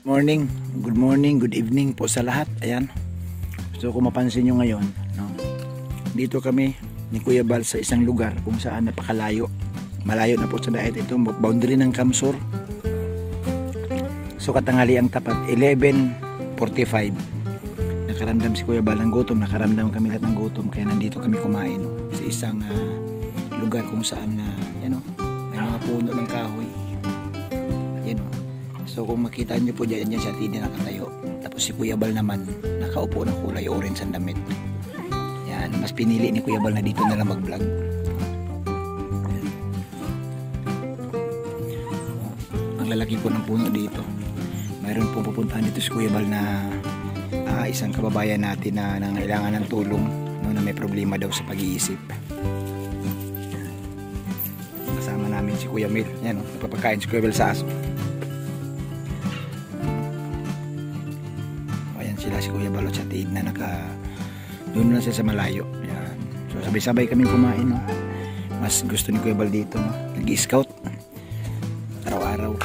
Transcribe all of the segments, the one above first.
Good morning, good evening po sa lahat. Ayan. So kung mapansin nyo ngayon, no, dito kami ni Kuya Bal sa isang lugar kung saan napakalayo. Malayo na po sa dahil ito, boundary ng Kamsur. So katanghali ang tapat, 11:45. Nakaramdam si Kuya Bal ng gutom, nakaramdam kami lahat ng gutom. Kaya nandito kami kumain, no, sa isang lugar kung saan may mga puno ng kahoy. Ayan, no. So kung makita nyo po dyan siya, hindi nakatayo. Tapos si Kuya Bal naman, nakaupo na kulay orange ang damit. Yan, mas pinili ni Kuya Bal na dito na lang mag-vlog. Ang lalaki po ng puno dito. Mayroon po pupuntahan dito si Kuya Bal na isang kababayan natin na nangailangan ng tulong, no, na may problema daw sa pag-iisip. Kasama namin si Kuya Mil. Yan, no, napapakain si Kuya Bal sa aso. Sila si Kuya Balot sa tiid na doon na siya sa malayo. Yan. So sabay-sabay kaming kumain, no? Mas gusto ni Kuya Bal dito, no? Nag-i-scout araw-araw.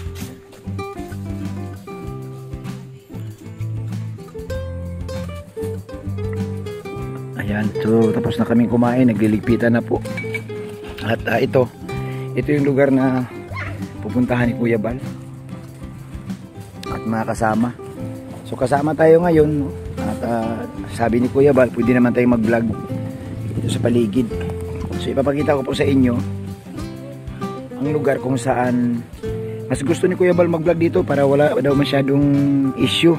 Ayan, so tapos na kaming kumain, nagliligpitan na po. At ito yung lugar na pupuntahan ni Kuya Bal at mga kasama. So kasama tayo ngayon, no? At sabi ni Kuya Bal, pwede naman tayong mag-vlog dito sa paligid. So ipapakita ko po sa inyo ang lugar kung saan mas gusto ni Kuya Bal mag-vlog dito para wala daw masyadong issue.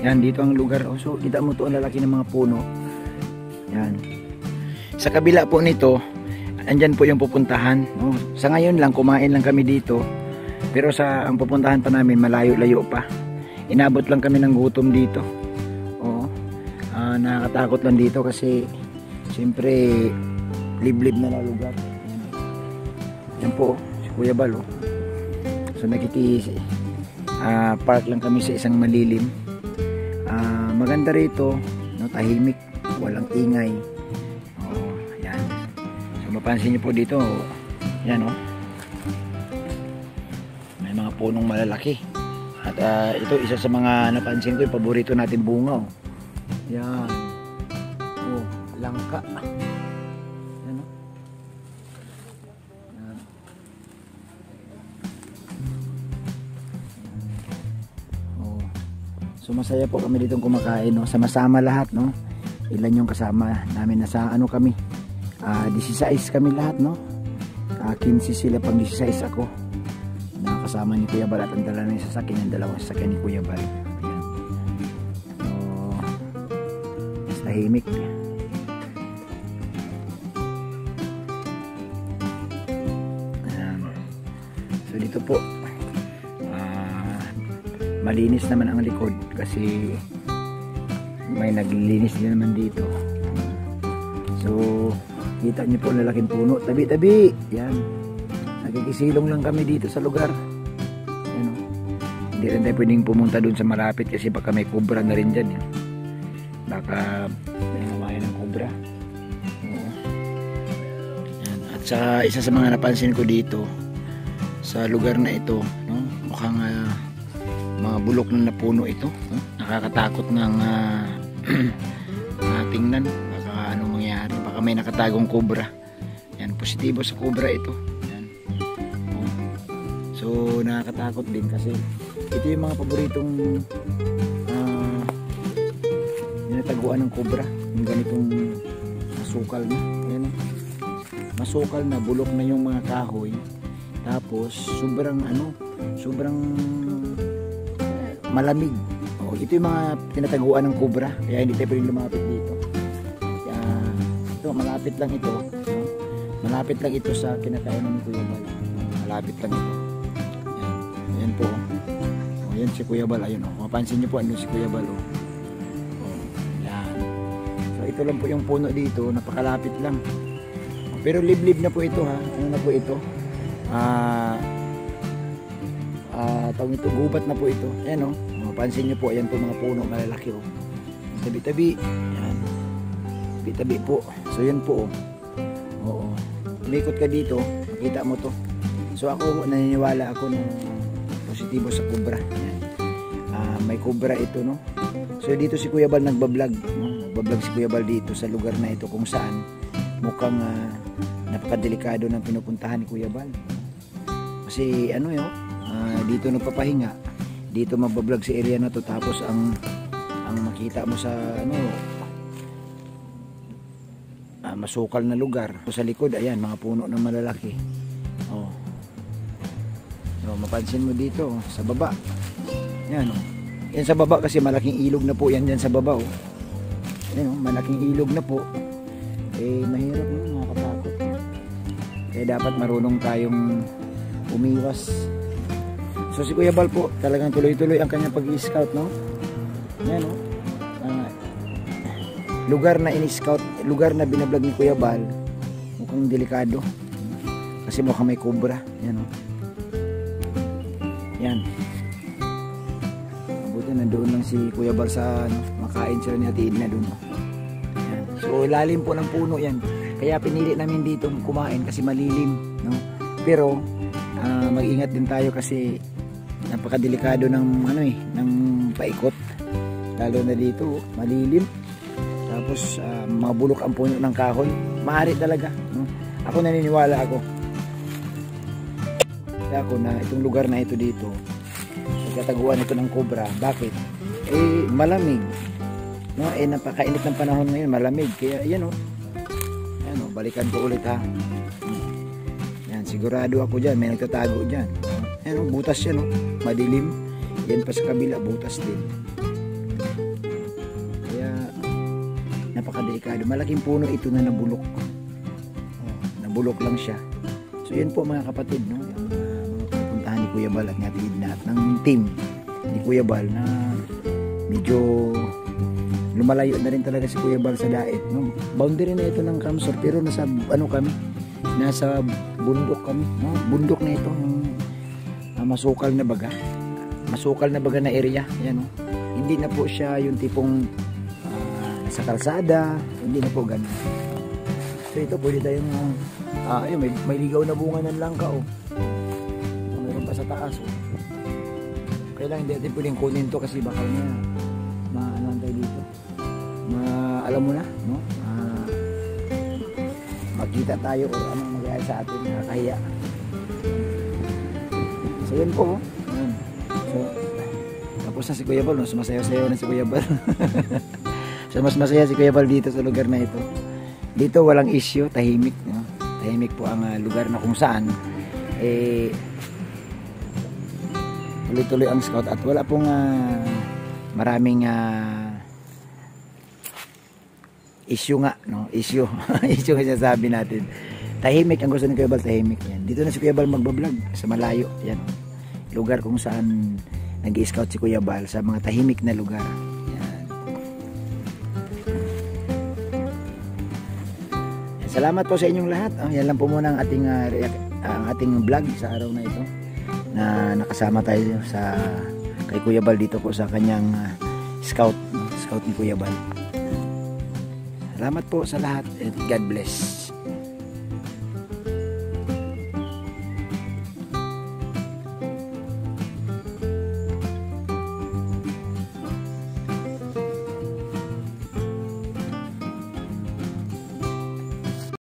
Yan, dito ang lugar. So kita mo to ang lalaki ng mga puno. Yan. Sa kabila po nito, andyan po yung pupuntahan, no? Sa ngayon lang, kumain lang kami dito. Pero ang pupuntahan pa namin, malayo-layo pa. Inabot lang kami ng gutom dito. Oo. Nakakatakot lang dito kasi siyempre liblib na lugar. Yan po, si Kuya Bal. So park lang kami sa isang malilim. Maganda rito, no, tahimik, walang ingay. Oo, yan. So mapansin niyo po dito, yan, oh. May mga punong malalaki. At ito isa sa mga napansin ko, yung paborito natin bunga, oh. Yan. Oh, langka. Yan, oh. Yan. Oh. So masaya po kami ditong kumakain, no. Sama-sama lahat, no. Ilan yung kasama namin, nasa ano kami? 16 kami lahat, no. 15 sila, pang 16 ako. Kasama ni Kuya Bal at ang dala ng sasakyan, yung dalawang sasakyan ni Kuya Bal. Ayan. So, tahimik. Ayan. So dito po, malinis naman ang likod kasi may naglilinis din naman dito. So kita niyo po ang lalaking puno, tabi-tabi. Yan, nakikisilong lang kami dito sa lugar. Hindi rin tayo pwedeng pumunta dun sa malapit kasi baka may kubra na rin dyan. Yan. Baka may namaya ng kubra. Yan. At isa sa mga napansin ko dito sa lugar na ito, no? Mukhang mga bulok na napuno ito, no? Nakakatakot ng tingnan. Baka anong mangyari, baka may nakatagong kubra. Yan, positibo sa kubra ito. Yan. So nakakatakot din kasi ito yung mga paboritong tinataguan ng kubra, yung ganitong masukal na. Ayan, masukal na, bulok na yung mga kahoy, tapos sobrang malamig. Ito yung mga tinataguan ng kubra, kaya hindi tayo pwedeng lumapit dito. Kaya ito, malapit lang ito, no? Malapit lang ito sa kinakainan ng Kuya Bal. Malapit lang ito. Ayan po. Ayan si Kuya Bal, ayun, oh. Mapansin niyo po ano si Kuya Bal, oh. Yan. So ito lang po yung puno dito, napakalapit lang. Pero liblib na po ito, ha. Ano na po ito? Tawag ito, gubat na po ito. Ayan, oh. Mapansin niyo po, ayan po mga puno malalaki, oh. Tabi-tabi. Yan. Tabi-tabi po. So yan po, oh. Oo. Umikot ka dito, makita mo to. So ako, naniniwala ako na positibo sa kubra. Yan. may cobra ito, no? So dito si Kuya Bal nagbablog, no? Nagbablog si Kuya Bal dito sa lugar na ito kung saan mukhang napakadelikado ng pinupuntahan ni Kuya Bal. Kasi ano yun, dito nagpapahinga, dito magbablog sa area na to, tapos ang makita mo sa ano, masukal na lugar. So, sa likod, ayan, mga puno na malalaki. Oh. So, mapansin mo dito, sa baba. Yan, oh. Yan sa baba kasi malaking ilog na po yan dyan sa baba, oh. Yan, oh, malaking ilog na po. Eh, mahirap yun, nakakatakot. Kaya dapat marunong tayong umiwas. So, si Kuya Bal po, talagang tuloy-tuloy ang kanyang pag-i-scout, no? Yan, oh. Lugar na in-scout, lugar na binablog ni Kuya Bal, mukhang delikado kasi mukhang may cobra. Yan, oh. Yan, buti nandoon lang si Kuya Bal sa ano, makain sila ni Ate Edna doon, oh. Yan. So lalim po ng puno yan, kaya pinili namin dito kumain kasi malilim, no? Pero mag-ingat din tayo kasi napakadelikado ng ano ng paikot, lalo na dito malilim. Tapos mabulok ang puno ng kahoy. Maaari talaga, no? Ako naniniwala ako. Kaya ako na itong lugar na ito dito, nagkataguan ito ng cobra. Bakit? Eh malamig, no? Eh napakainit ng panahon ngayon, malamig. Kaya yan, oh. Yan, oh, balikan ko ulit, ha. Yan, sigurado ako diyan, may nagtatago diyan. Yan, oh, butas yan, oh. Madilim. Yan pa sa kabila, butas din. Napakadelikado. Malaking puno ito na nabulok. Nabulok lang siya. So yan po mga kapatid, no? Yung puntahan ni Kuya Bal at ni Ate Edna at ng team ni Kuya Bal na medyo lumalayo na rin talaga si Kuya Bal sa daet, no? Boundary na ito ng Kamsor, pero nasa ano kami? Nasa bundok kami, no? Bundok na ito, yung masukal na baga. Masukal na baga na area, yan, no? Hindi na po siya yung tipong sa kalsada, hindi na po ganun. So ito pwede tayong ayun, may ligaw na bunga ng langka, oh. Meron pa sa taas, oh. Kailangan hindi natin pwedeng kunin to kasi baka na ano tayo dito, alam mo na, no? Makita tayo o anong magyayari sa atin, nakakahiya. So yan po, oh. So tapos na si Kuya Bal, no? Sumasayaw-sayaw na si Kuya Bal. So mas masaya si Kuya Bal dito sa lugar na ito. Dito walang issue, tahimik, no? Tahimik po ang lugar na kung saan tuloy-tuloy ang scout at wala pong maraming issue nga, no? Issue. Issue nga sabi natin. Tahimik ang gusto ni Kuya Bal, tahimik yan. Dito na si Kuya Bal magbablog sa malayo, yan. Lugar kung saan nag-i-scout si Kuya Bal sa mga tahimik na lugar. Salamat po sa inyong lahat. Yan lang po muna ang ating vlog sa araw na ito. Na nakasama tayo sa kay Kuya Bal dito po sa kanyang scout ni Kuya Bal. Salamat po sa lahat and God bless.